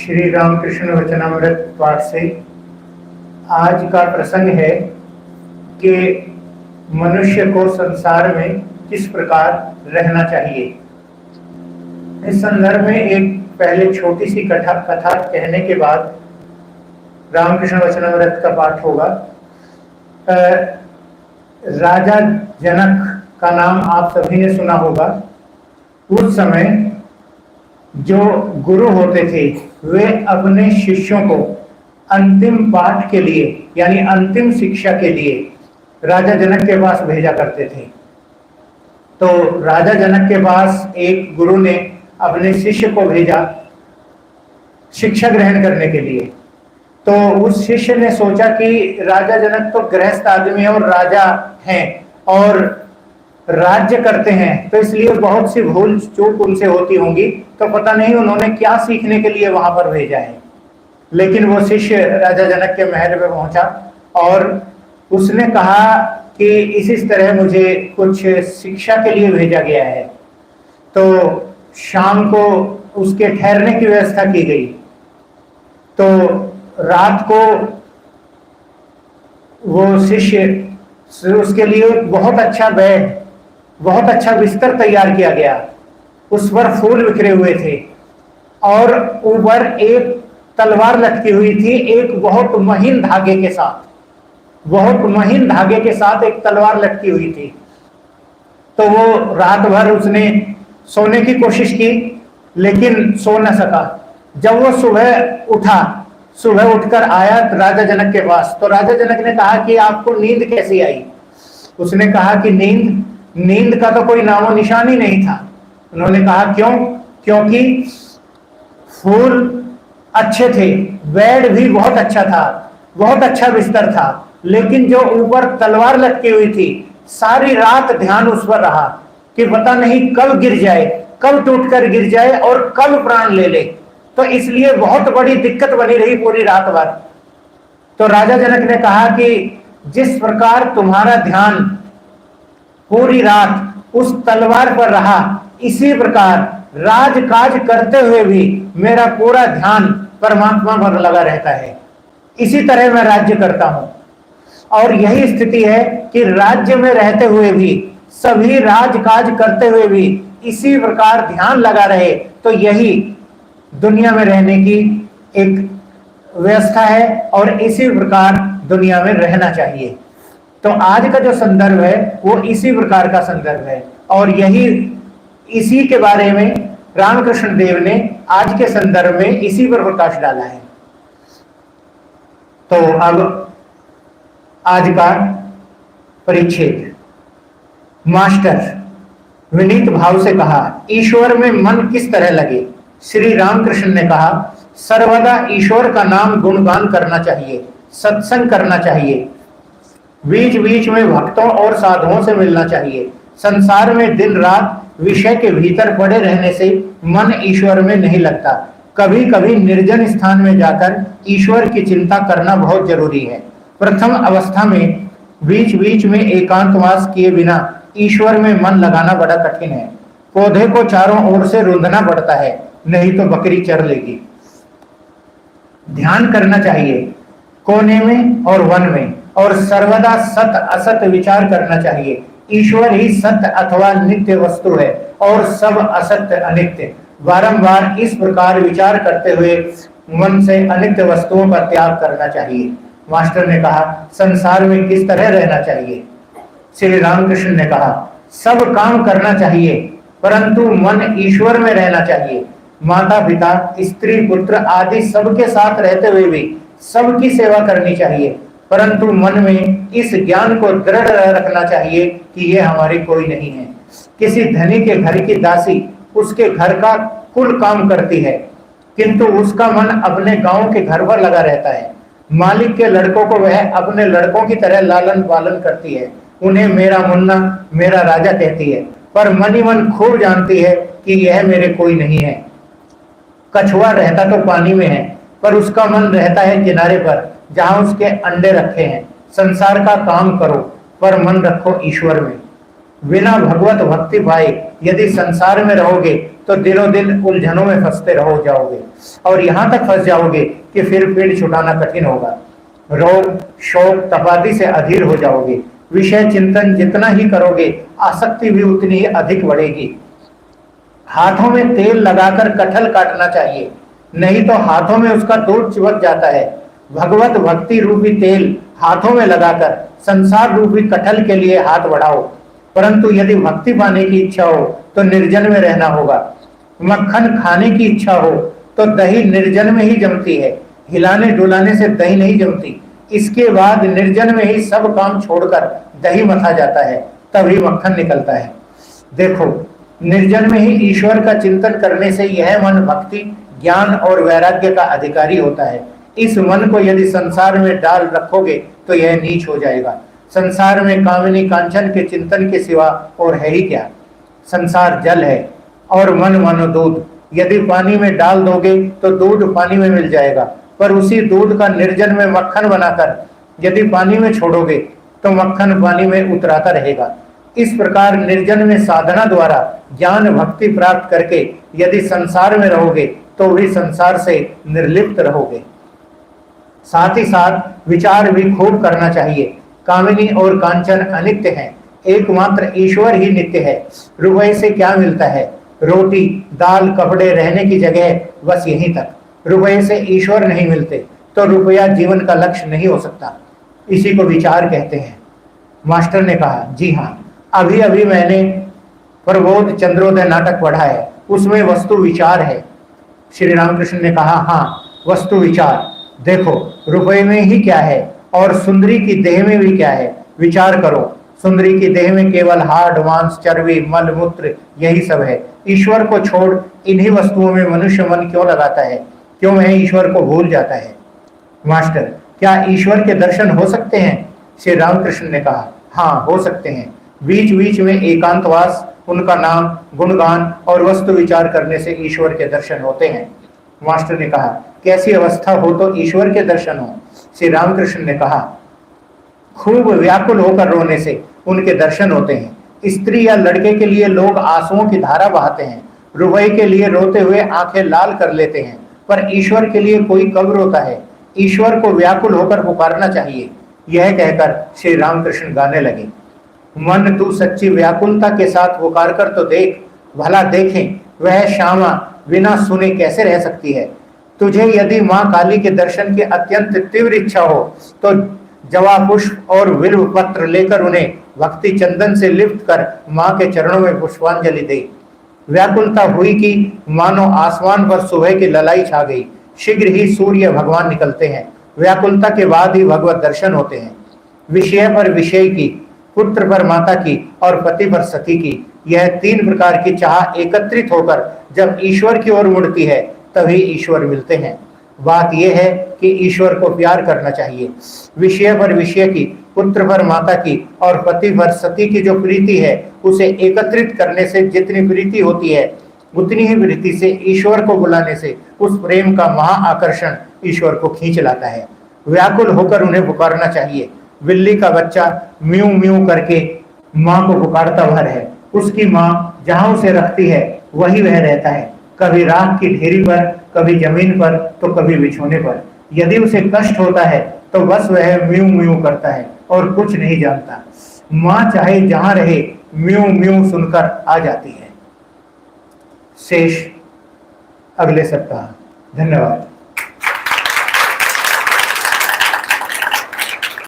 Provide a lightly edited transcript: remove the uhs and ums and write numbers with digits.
श्री रामकृष्ण वचनामृत पाठ से आज का प्रसंग है कि मनुष्य को संसार में किस प्रकार रहना चाहिए। इस संदर्भ में एक पहले छोटी सी कथा कहने के बाद रामकृष्ण वचनामृत का पाठ होगा। राजा जनक का नाम आप सभी ने सुना होगा। उस समय जो गुरु होते थे वे अपने शिष्यों को अंतिम पाठ के लिए यानी अंतिम शिक्षा के लिए राजा जनक के पास भेजा करते थे। तो राजा जनक के पास एक गुरु ने अपने शिष्य को भेजा शिक्षा ग्रहण करने के लिए। तो उस शिष्य ने सोचा कि राजा जनक तो गृहस्थ आदमी और राजा हैं और राज्य करते हैं, तो इसलिए बहुत सी भूल चूक उनसे होती होंगी, तो पता नहीं उन्होंने क्या सीखने के लिए वहां पर भेजा है। लेकिन वो शिष्य राजा जनक के महल में पहुंचा और उसने कहा कि इस तरह मुझे कुछ शिक्षा के लिए भेजा गया है। तो शाम को उसके ठहरने की व्यवस्था की गई। तो रात को वो शिष्य उसके लिए बहुत अच्छा बेड, बहुत अच्छा बिस्तर तैयार किया गया। उस पर फूल बिखरे हुए थे और ऊपर एक तलवार लटकी हुई थी, एक बहुत महीन धागे के साथ, बहुत महीन धागे के साथ एक तलवार लटकी हुई थी। तो वो रात भर उसने सोने की कोशिश की लेकिन सो न सका। जब वो सुबह उठकर आया राजा जनक के पास, तो राजा जनक ने कहा कि आपको नींद कैसी आई। उसने कहा कि नींद का तो कोई नामो निशान ही नहीं था। उन्होंने कहा क्यों? क्योंकि फूल अच्छे थे, बेड भी बहुत अच्छा था, बहुत अच्छा बिस्तर था, लेकिन जो ऊपर तलवार लटकी हुई थी सारी रात ध्यान उस पर रहा कि पता नहीं कब गिर जाए, कब टूटकर गिर जाए और कब प्राण ले ले। तो इसलिए बहुत बड़ी दिक्कत बनी रही पूरी रात भर। तो राजा जनक ने कहा कि जिस प्रकार तुम्हारा ध्यान पूरी रात उस तलवार पर रहा, इसी प्रकार राजकाज करते हुए भी मेरा पूरा ध्यान परमात्मा पर लगा रहता है। इसी तरह मैं राज्य करता हूं और यही स्थिति है कि राज्य में रहते हुए भी, सभी राजकाज करते हुए भी इसी प्रकार ध्यान लगा रहे, तो यही दुनिया में रहने की एक व्यवस्था है और इसी प्रकार दुनिया में रहना चाहिए। तो आज का जो संदर्भ है वो इसी प्रकार का संदर्भ है और यही इसी के बारे में रामकृष्ण देव ने आज के संदर्भ में इसी पर प्रकाश डाला है। तो अब आज का परिच्छेद। मास्टर विनीत भाव से कहा, ईश्वर में मन किस तरह लगे। श्री रामकृष्ण ने कहा, सर्वदा ईश्वर का नाम गुणगान करना चाहिए, सत्संग करना चाहिए, बीच बीच में भक्तों और साधुओं से मिलना चाहिए। संसार में दिन रात विषय के भीतर पड़े रहने से मन ईश्वर में नहीं लगता। कभी कभी निर्जन स्थान में जाकर ईश्वर की चिंता करना बहुत जरूरी है। प्रथम अवस्था में बीच बीच में एकांतवास किए बिना ईश्वर में मन लगाना बड़ा कठिन है। पौधे को चारों ओर से रूंधना पड़ता है, नहीं तो बकरी चर लेगी। ध्यान करना चाहिए कोने में और वन में, और सर्वदा सत असत विचार करना चाहिए। ईश्वर ही सत्य अथवा नित्य वस्तु है और सब असत्य अनित्य। बारंबार इस प्रकार विचार करते हुए मन से अनित्य वस्तुओं का त्याग करना चाहिए। मास्टर ने कहा, संसार में किस तरह रहना चाहिए। श्री रामकृष्ण ने कहा, सब काम करना चाहिए परंतु मन ईश्वर में रहना चाहिए। माता पिता स्त्री पुत्र आदि सबके साथ रहते हुए भी सबकी सेवा करनी चाहिए, परंतु मन में इस ज्ञान को दृढ़ रखना चाहिए कि ये हमारी कोई नहीं है। किसी धनी के घर की दासी उसके घर का कुल काम करती है, किंतु उसका मन अपने गांव के घर पर लगा रहता है। मालिक के लड़कों को वह अपने लड़कों की तरह लालन पालन करती है, उन्हें मेरा मुन्ना मेरा राजा कहती है, पर मन ही मन खूब जानती है कि यह मेरे कोई नहीं है। कछुआ रहता तो पानी में है, पर उसका मन रहता है किनारे पर जहां उसके अंडे रखे हैं। संसार का काम करो पर मन रखो ईश्वर में। बिना भगवत भक्ति पाए यदि संसार में रहोगे तो दिनों दिन उलझनों में फंसते रहो जाओगे, और यहां तक फंस जाओगे कि फिर पीड़ छुटाना कठिन होगा। रोग शोक तपादी से अधीर हो जाओगे। विषय चिंतन जितना ही करोगे, आसक्ति भी उतनी ही अधिक बढ़ेगी। हाथों में तेल लगाकर कटहल काटना चाहिए, नहीं तो हाथों में उसका दूध चिपक जाता है। भगवत भक्ति रूपी तेल हाथों में लगाकर संसार रूपी कटहल के लिए हाथ बढ़ाओ। परंतु यदि भक्ति पाने की इच्छा हो तो निर्जन में रहना होगा। मक्खन खाने की इच्छा हो तो दही निर्जन में ही जमती है, हिलाने डुलाने से दही नहीं जमती। इसके बाद निर्जन में ही सब काम छोड़कर दही मथा जाता है, तभी मक्खन निकलता है। देखो, निर्जन में ही ईश्वर का चिंतन करने से यह मन भक्ति ज्ञान और वैराग्य का अधिकारी होता है। इस मन को यदि संसार में डाल रखोगे तो यह नीच हो जाएगा। संसार में कामिनी कांचन के चिंतन के सिवा और है ही क्या। संसार जल है और मन मानो दूध, यदि पानी में डाल दोगे तो दूध पानी में मिल जाएगा, पर उसी दूध का निर्जन में मक्खन बनाकर यदि पानी में छोड़ोगे तो मक्खन पानी में उतराता रहेगा। इस प्रकार निर्जन में साधना द्वारा ज्ञान भक्ति प्राप्त करके यदि संसार में रहोगे तो भी संसार से निर्लिप्त रहोगे। साथ ही साथ विचार भी खूब करना चाहिए। कामिनी और कांचन अनित्य हैं, एकमात्र ईश्वर ही नित्य है। रुपये से क्या मिलता है? रोटी दाल कपड़े रहने की जगह, बस यहीं तक। रुपये से ईश्वर नहीं मिलते तो रुपया जीवन का लक्ष्य नहीं हो सकता। इसी को विचार कहते हैं। मास्टर ने कहा, जी हाँ, अभी अभी मैंने प्रबोध चंद्रोदय नाटक पढ़ा है, उसमें वस्तु विचार है। श्री रामकृष्ण ने कहा, हाँ, वस्तु विचार। देखो, रुपये में ही क्या है और सुंदरी की देह में भी क्या है, विचार करो। सुंदरी की देह में केवल हाड़ मांस चर्बी मल मूत्र यही सब है। ईश्वर को छोड़ इन्हीं वस्तुओं में मनुष्य मन क्यों लगाता है? क्यों वह ईश्वर को भूल जाता है? मास्टर, क्या ईश्वर के दर्शन हो सकते हैं? श्री रामकृष्ण ने कहा, हाँ, हो सकते हैं। बीच बीच में एकांतवास, उनका नाम गुणगान और वस्तु विचार करने से ईश्वर के दर्शन होते हैं। मास्टर ने कहा, कैसी अवस्था हो तो ईश्वर के दर्शन हो? श्री रामकृष्ण ने कहा, खूब व्याकुल होकर रोने से उनके दर्शन होते हैं। स्त्री या लड़के के लिए लोग आंसुओं की धारा बहाते हैं, रुपये के लिए रोते हुए आंखें लाल कर लेते हैं, पर ईश्वर के लिए कोई कब रोता है? ईश्वर को व्याकुल होकर पुकारना चाहिए। यह कहकर श्री रामकृष्ण गाने लगे, मन तू सच्ची व्याकुलता के साथ पुकार कर तो देख, भला देखें वह श्यामा बिना सुने कैसे रह सकती है। तुझे यदि माँ काली के दर्शन की अत्यंत तीव्र इच्छा हो तो जवा पुष्प और बिल्व पत्र लेकर उन्हें भक्ति चंदन से लिप्त कर माँ के चरणों में पुष्पांजलि दे। व्याकुलता हुई कि मानो आसमान पर सुबह की ललाई छा गई। शीघ्र ही सूर्य भगवान निकलते हैं। व्याकुलता के बाद ही भगवत दर्शन होते हैं। विषय पर विषय की, पुत्र पर माता की और पति पर सती की, यह तीन प्रकार की चाह एकत्रित होकर जब ईश्वर की ओर मुड़ती है तभी ईश्वर मिलते हैं। बात यह है कि ईश्वर को प्यार करना चाहिए। विषय पर विषय की, पुत्र पर माता की और पति पर सती की जो प्रीति है, उसे एकत्रित करने से जितनी प्रीति होती है उतनी ही प्रीति से ईश्वर को बुलाने से उस प्रेम का महाआकर्षण ईश्वर को खींच लाता है। व्याकुल होकर उन्हें पुकारना चाहिए। बिल्ली का बच्चा म्यू म्यू करके माँ को पुकारता भर है। उसकी माँ जहाँ उसे रखती है वही वह रहता है, कभी राख की ढेरी पर, कभी जमीन पर, तो कभी बिछोने पर। यदि उसे कष्ट होता है तो बस वह म्यू म्यू करता है और कुछ नहीं जानता। माँ चाहे जहां रहे म्यू म्यू सुनकर आ जाती है। शेष अगले सप्ताह। धन्यवाद।